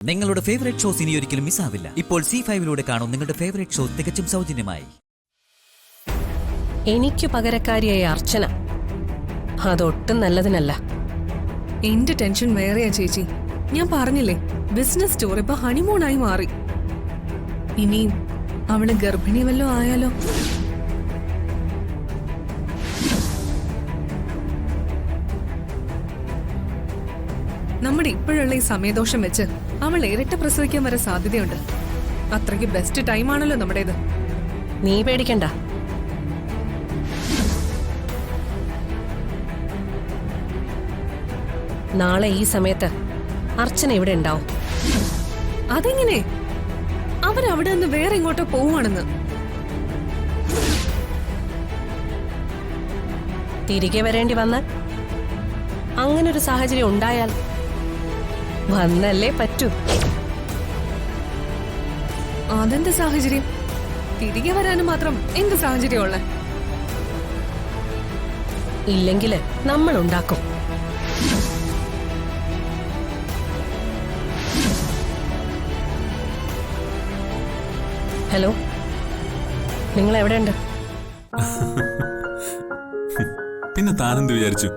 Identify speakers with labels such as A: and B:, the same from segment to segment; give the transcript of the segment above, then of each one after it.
A: നിങ്ങളുടെ favourite shows ഇനി ഒരിക്കലും മിസ്സാവില്ല. ഇപ്പോൾ C5-ലൂടെ കാണും നിങ്ങളുടെ ഫേവറേറ്റ് ഷോ തികച്ചും സൗജന്യമായി.
B: എനിക്ക് പകരക്കാരിയായ അർച്ചന അതൊട്ടും നല്ലതിനല്ല.
C: എന്റെ ടെൻഷൻ വേറെയാ ചേച്ചി. ഞാൻ പറഞ്ഞില്ലേ, ബിസിനസ് ടൂർ ഇപ്പൊ ഹണിമൂണായി മാറി. ഇനി അവള് ഗർഭിണി വല്ലോ ആയാലോ? നമ്മുടെ ഇപ്പോഴുള്ള ഈ സമയദോഷം വെച്ച് അവൾ ഇരട്ട പ്രസവിക്കാൻ വരെ സാധ്യതയുണ്ട്. അത്രയ്ക്ക് ബെസ്റ്റ് ടൈമാണല്ലോ നമ്മുടേത്.
B: നീ പേടിക്കണ്ട. നാളെ ഈ സമയത്ത് അർച്ചന ഇവിടെ ഉണ്ടാവും.
C: അതെങ്ങനെ? അവരവിടെ നിന്ന് വേറെ ഇങ്ങോട്ടോ പോവാണെന്ന്.
B: തിരികെ വരേണ്ടി വന്നാൽ, അങ്ങനൊരു സാഹചര്യം ഉണ്ടായാൽ വന്നല്ലേ പറ്റൂ.
C: അതെന്ത് സാഹചര്യം? തിരികെ വരാനും മാത്രം എന്ത് സാഹചര്യമുള്ള?
B: ഇല്ലെങ്കില് നമ്മൾ ഉണ്ടാക്കും. ഹലോ, നിങ്ങൾ എവിടെയുണ്ട്?
D: പിന്നെ താനെന്ത് വിചാരിച്ചു?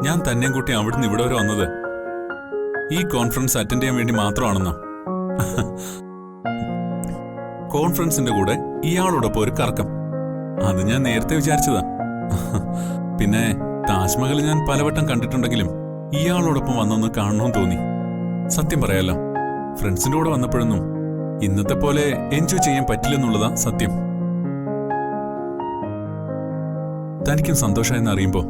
D: ഞാൻ തന്നെയും കൂട്ടി അവിടുന്ന് ഇവിടെ വരെ വന്നത് ഈ കോൺഫറൻസ് അറ്റൻഡ് ചെയ്യാൻ വേണ്ടി മാത്രമാണെന്നോ? കോൺഫറൻസിന്റെ കൂടെ ഇയാളോടൊപ്പം ഒരു കറക്കം, അത് ഞാൻ നേരത്തെ വിചാരിച്ചതാ. പിന്നെ താജ്മഹൽ ഞാൻ പലവട്ടം കണ്ടിട്ടുണ്ടെങ്കിലും ഇയാളോടൊപ്പം വന്നൊന്ന് കാണണമെന്ന് തോന്നി. സത്യം പറയാലോ, ഫ്രണ്ട്സിന്റെ കൂടെ വന്നപ്പോഴൊന്നും ഇന്നത്തെ പോലെ എൻജോയ് ചെയ്യാൻ പറ്റില്ലെന്നുള്ളതാ സത്യം. തനിക്കും സന്തോഷമായെന്ന് അറിയുമ്പോ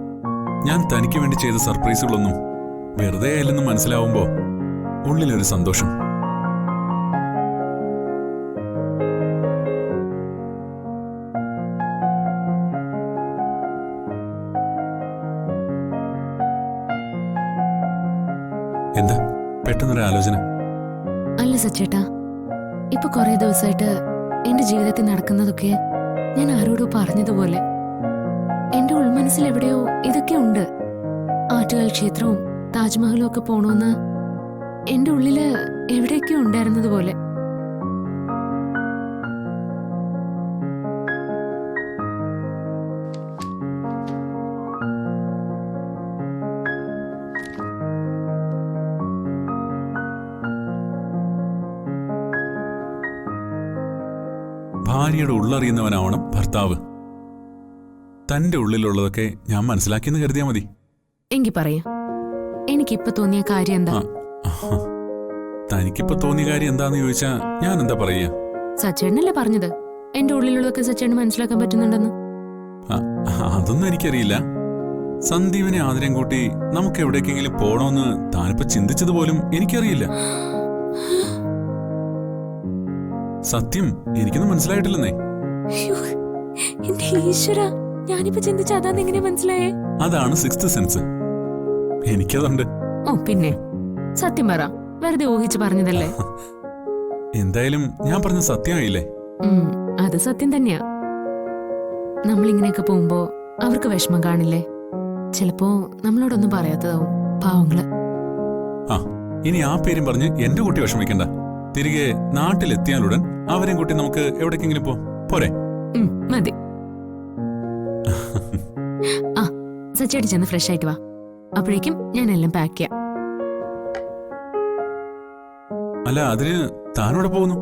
D: ഞാൻ തനിക്ക് വേണ്ടി ചെയ്ത സർപ്രൈസുകളൊന്നും വെറുതെ ആയില്ലെന്ന് മനസ്സിലാവുമ്പോ ഉള്ളിലൊരു സന്തോഷം. എന്താ പെട്ടെന്നൊരു ആലോചന?
E: അല്ല സച്ചേട്ടാ, ഇപ്പൊ കുറെ ദിവസമായിട്ട് എന്റെ ജീവിതത്തിൽ നടക്കുന്നതൊക്കെ ഞാൻ ആരോടോ പറഞ്ഞതുപോലെ എന്റെ ഉൾമനസ്സിൽ എവിടെയോ ഇതൊക്കെ ഉണ്ട്. ആറ്റുകാൽ ക്ഷേത്രവും താജ്മഹലും ഒക്കെ പോണോന്ന് എന്റെ ഉള്ളില് എവിടെയൊക്കെയോ ഉണ്ടായിരുന്നതുപോലെ.
D: ഭാര്യയുടെ ഉള്ളറിയുന്നവനാവണം ഭർത്താവ്. തന്റെ ഉള്ളിലുള്ളതൊക്കെ ഞാൻ മനസ്സിലാക്കിയെന്ന് കരുതിയാ മതി.
E: എങ്കി പറയാ, എനിക്കിപ്പൊ തോന്നിയ കാര്യം എന്താ?
D: തനിക്കിപ്പോ തോന്നിയ കാര്യം എന്താന്ന് ചോദിച്ചാ ഞാൻ എന്താ പറയാ?
E: സച്ചേട്ടനല്ലേ പറഞ്ഞത് എന്റെ ഉള്ളിലുള്ളതൊക്കെ സച്ചേട്ടന് മനസ്സിലാക്കാൻ പറ്റുന്നുണ്ടെന്ന്?
D: അതൊന്നും എനിക്കറിയില്ല. സന്ദീപിനെ ആദരം കൂട്ടി നമുക്ക് എവിടേക്കെങ്കിലും പോണോന്ന് താനിപ്പോ ചിന്തിച്ചതുപോലും എനിക്കറിയില്ല. സത്യം, എനിക്കൊന്നും മനസ്സിലായിട്ടില്ലെന്നേ.
E: എന്റെ ഈശ്വര, ഞാനിപ്പോ ചിന്തിച്ച അതാന്ന് എങ്ങനെ മനസ്സിലായേ?
D: അതാണ് സിക്സ്ത് സെൻസ്. എനിക്കതുണ്ട്.
E: ഓ പിന്നെ, സത്യം പറ, വെറുതെ ഊഹിച്ച് പറഞ്ഞതല്ലേ?
D: എന്തായാലും ഞാൻ പറഞ്ഞ സത്യമായില്ലേ?
E: അത് സത്യം തന്നെയാ. നമ്മളിങ്ങനെയൊക്കെ പോകുമ്പോ അവർക്ക് വിഷമം കാണില്ലേ? ചിലപ്പോ നമ്മളോടൊന്നും പറയാത്തതാവും പാവങ്ങള്.
D: ഇനി ആ പേരും പറഞ്ഞ് എന്റെ കുട്ടി വിഷമിക്കണ്ട. തിരികെ നാട്ടിലെത്തിയാലുടൻ അവരെയും കൂട്ടി നമുക്ക് എവിടേക്കെങ്കിലും പോരെ?
E: മതി. ആ, സച്ചേട്ടി ചെന്ന് ഫ്രഷ് ആയിട്ട് വാ. അപ്പോഴേക്കും ഞാൻ എല്ലാം പാക്ക് ചെയ്യാം.
D: അല്ല, അതിന് താനോടെ പോകുന്നു?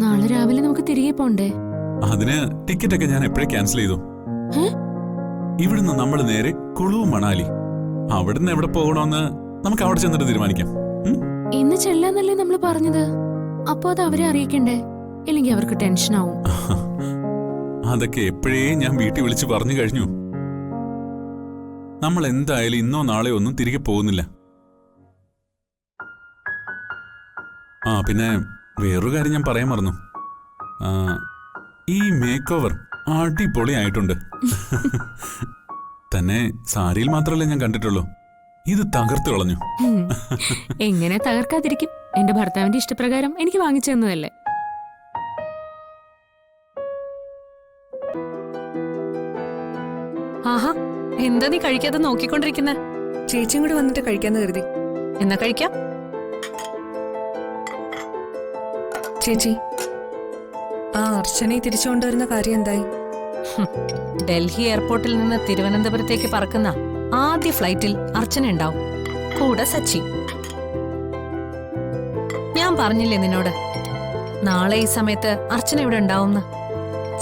E: നാളെ രാവിലെ നമുക്ക് തിരികെ പോണ്ടേ?
D: അതിന് ടിക്കറ്റൊക്കെ ഞാൻ എപ്പോഴേ ക്യാൻസൽ ചെയ്തു. ഇവിടുന്ന് നമ്മൾ നേരെ കുളു മണാലി. അവിടുന്ന് എവിടെ പോകണമെന്ന് നമുക്ക് അവിടെ ചെന്നിട്ട് തീരുമാനിക്കാം.
E: ഇന്ന് ചെല്ലാന്നല്ലേ നമ്മള് പറഞ്ഞത്? അപ്പൊ അത് അവരെ അറിയിക്കണ്ടേ? ഇല്ലെങ്കിൽ അവർക്ക് ടെൻഷൻ ആവും.
D: അതൊക്കെ എപ്പോഴേ ഞാൻ വീട്ടിൽ വിളിച്ച് പറഞ്ഞു കഴിഞ്ഞു. നമ്മൾ എന്തായാലും ഇന്നോ നാളെയോ ഒന്നും തിരികെ പോകുന്നില്ല. പിന്നെ വേറൊരു കാര്യം ഞാൻ പറയാൻ മറന്നു. ഈ മേക്ക് ഓവർ അടിപൊളിയായിട്ടുണ്ട്. തന്നെ സാരിയിൽ മാത്രമല്ലേ ഞാൻ കണ്ടിട്ടുള്ളൂ, ഇത് തകർത്തു കളഞ്ഞു.
E: എങ്ങനെ തകർക്കാതിരിക്കും? എന്റെ ഭർത്താവിന്റെ ഇഷ്ടപ്രകാരം എനിക്ക് വാങ്ങിച്ചു തന്നതല്ലേ.
B: ആഹാ, എന്താ നീ കഴിക്കാതെ നോക്കിക്കൊണ്ടിരിക്കുന്നെ?
C: ചേച്ചിയും കൂടെ വന്നിട്ട് കഴിക്കാന്ന് കരുതി.
B: എന്നാ കഴിക്കാം.
C: ചേച്ചി, ആ അർച്ചനയെ തിരിച്ചുകൊണ്ടുവരുന്ന കാര്യം എന്തായി?
B: ഡൽഹി എയർപോർട്ടിൽ നിന്ന് തിരുവനന്തപുരത്തേക്ക് പറക്കുന്ന ആദ്യ ഫ്ലൈറ്റിൽ അർച്ചന ഉണ്ടാവും, കൂടെ സച്ചി. ഞാൻ പറഞ്ഞില്ലേ നിന്നോട്, നാളെ ഈ സമയത്ത് അർച്ചന ഇവിടെ ഉണ്ടാവുമെന്ന്.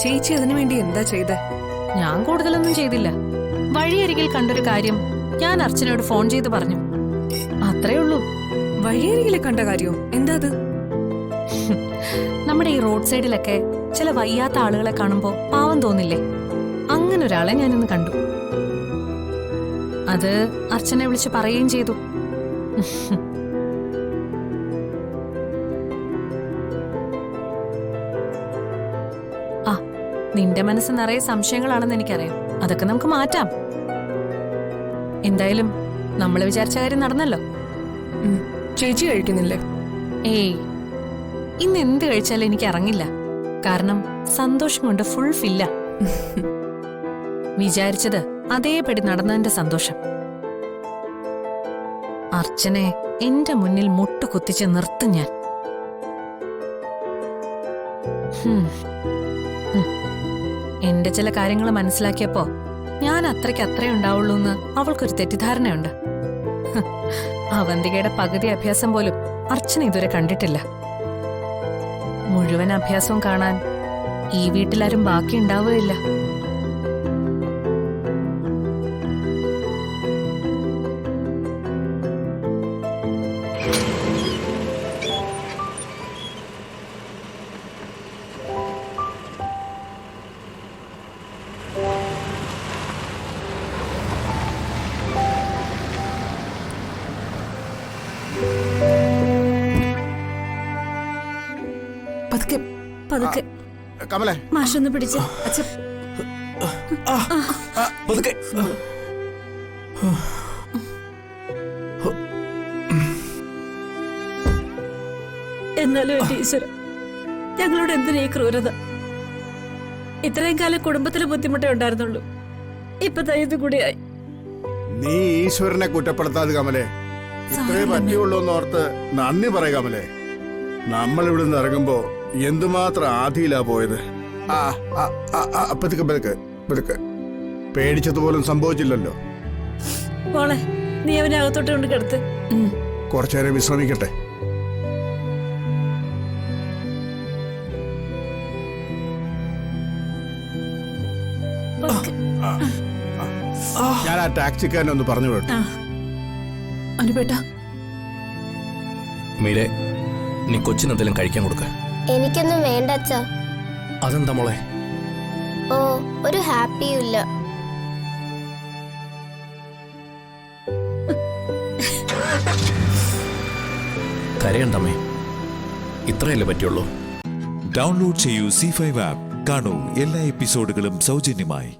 C: ചേച്ചി അതിനു വേണ്ടി എന്താ ചെയ്തേ?
B: ഞാൻ കൂടുതലൊന്നും ചെയ്തില്ല. വഴിയരികിൽ കണ്ടൊരു കാര്യം ഞാൻ അർച്ചനയോട് ഫോൺ ചെയ്ത് പറഞ്ഞു, അത്രേ ഉള്ളൂ.
C: വഴിയരികിലെ കണ്ട കാര്യോ? എന്താ അത്?
B: നമ്മുടെ ഈ റോഡ് സൈഡിലൊക്കെ ചില വയ്യാത്ത ആളുകളെ കാണുമ്പോ പാവം തോന്നില്ലേ? അങ്ങനെ ഒരാളെ ഞാനിന്ന് കണ്ടു. അത് അർച്ചനെ വിളിച്ച് പറയുകയും ചെയ്തു. ആ, നിന്റെ മനസ്സ് നിറയെ സംശയങ്ങളാണെന്ന് എനിക്കറിയാം. അതൊക്കെ നമുക്ക് മാറ്റാം. എന്തായാലും നമ്മൾ വിചാരിച്ച കാര്യം നടന്നല്ലോ.
C: ചേച്ചി കഴിക്കുന്നില്ലേ?
B: ഏയ്, ഇന്ന് എന്ത് കഴിച്ചാലും എനിക്ക് ഇറങ്ങില്ല. കാരണം സന്തോഷം കൊണ്ട് ഫുൾ ഫില്ല. വിചാരിച്ചത് അതേപടി നടന്നതിന്റെ സന്തോഷം. അർച്ചനെ എന്റെ മുന്നിൽ മുട്ടുകുത്തിച്ച് നിർത്തും ഞാൻ. എന്റെ ചില കാര്യങ്ങൾ മനസ്സിലാക്കിയപ്പോ ഞാൻ അത്രയ്ക്ക് ഉണ്ടാവുള്ളൂ എന്ന് അവൾക്കൊരു തെറ്റിദ്ധാരണയുണ്ട്. അവന്തികയുടെ പകുതി അഭ്യാസം പോലും അർച്ചന ഇതുവരെ കണ്ടിട്ടില്ല. മുഴുവൻ അഭ്യാസവും കാണാൻ ഈ വീട്ടിലാരും ബാക്കി ഉണ്ടാവുകയില്ല.
C: പതുക്കെ പതുക്കെ.
F: കമലേ,
C: മാഷൊന്ന് പിടിച്ച്.
F: പതുക്കെ.
G: എന്നാലും ടീച്ചർ, ഞങ്ങളോട് എന്തിനാ ഈ ക്രൂരത? ഇത്രയും കാലം കുടുംബത്തില് ബുദ്ധിമുട്ടേ ഉണ്ടായിരുന്നുള്ളൂ, ഇപ്പൊ ഇത് കൂടിയായി.
F: നീ ഈശ്വരനെ കുറ്റപ്പെടുത്താതെ കമലേ. ഇത്രേ പറ്റിയുള്ളൂ എന്നോർത്ത് നന്ദി പറയ കമലേ. നമ്മൾ ഇവിടുന്ന് ഇറങ്ങുമ്പോ എന്തുമാത്രം ആധിയിലാ പോയത്. പതുക്കെ പതുക്കെ പതുക്കെ. പേടിച്ചതുപോലും സംഭവിച്ചില്ലല്ലോ.
G: മോളെ, നീ അവനെ അകത്തോട്ട് കൊണ്ട് കിടത്ത്.
F: കുറച്ചേരം വിശ്രമിക്കട്ടെ. ഞാൻ ആ ടാക്സിക്കാരനെ ഒന്ന് പറഞ്ഞു വിട്ടു.
C: അനുപേട്ട,
H: മീരെ, നീ കൊച്ചിനെന്തെങ്കിലും കഴിക്കാൻ കൊടുക്ക.
I: എനിക്കൊന്നും വേണ്ട അച്ഛാ.
H: അതെന്താ മോളെ?
I: ഓ, ഒരു ഹാപ്പിയും ഇല്ല.
H: കരയണ്ടമ്മേ, ഇത്രയല്ലേ പറ്റുള്ളൂ.
J: ഡൗൺലോഡ് ചെയ്യൂ C5 ആപ്പ്. കാണൂ എല്ലാ എപ്പിസോഡുകളും സൗജന്യമായി.